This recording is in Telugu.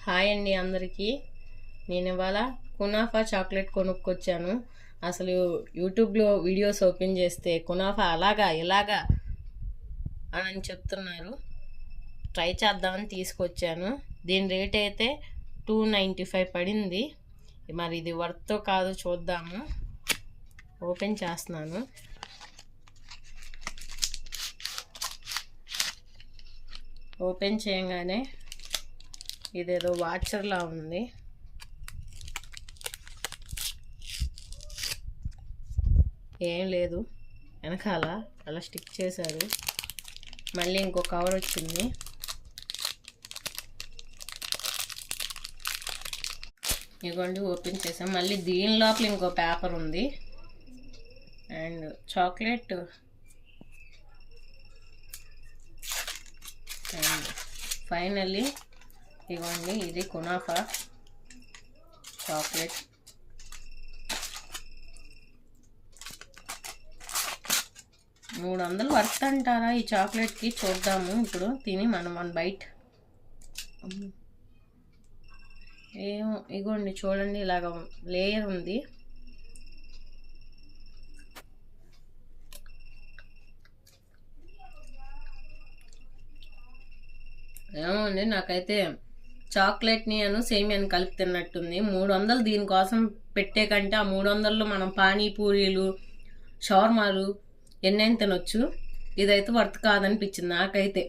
హాయ్ అండి అందరికీ. నేను ఇవాళ కునాఫా చాక్లెట్ కొనుక్కొచ్చాను. అసలు యూట్యూబ్లో వీడియోస్ ఓపెన్ చేస్తే కునాఫా అలాగా ఇలాగా అని చెప్తున్నారు. ట్రై చేద్దామని తీసుకొచ్చాను. దీని రేట్ అయితే 295 పడింది. మరి ఇది వర్త్ కాదు చూద్దాము. ఓపెన్ చేస్తున్నాను. ఓపెన్ చేయగానే ఇదేదో వాచర్లా ఉంది. ఏం లేదు, వెనకాల అలా స్టిక్ చేశారు. మళ్ళీ ఇంకో కవర్ వచ్చింది. ఇదిగోండి ఓపెన్ చేసాం. మళ్ళీ దీని లోపల ఇంకో పేపర్ ఉంది. అండ్ చాక్లెట్ అండ్ ఫైనల్లీ ఇవ్వండి, ఇది కునాఫా చాక్లెట్. $300 వర్త్ అంటారా ఈ చాక్లెట్కి? చూద్దాము ఇప్పుడు తిని మనం వన్ బైట్. ఏమో, ఇగోండి చూడండి, ఇలాగ లేయర్ ఉంది. ఏమో అండి, నాకైతే చాక్లెట్ని సేమియాని కలిపి తిన్నట్టుంది. 300 దీనికోసం పెట్టే కంటే ఆ 300లో మనం పానీపూరీలు, షవర్మాలు ఎన్నైనా తినొచ్చు. ఇదైతే వర్త్ కాదనిపించింది నాకైతే.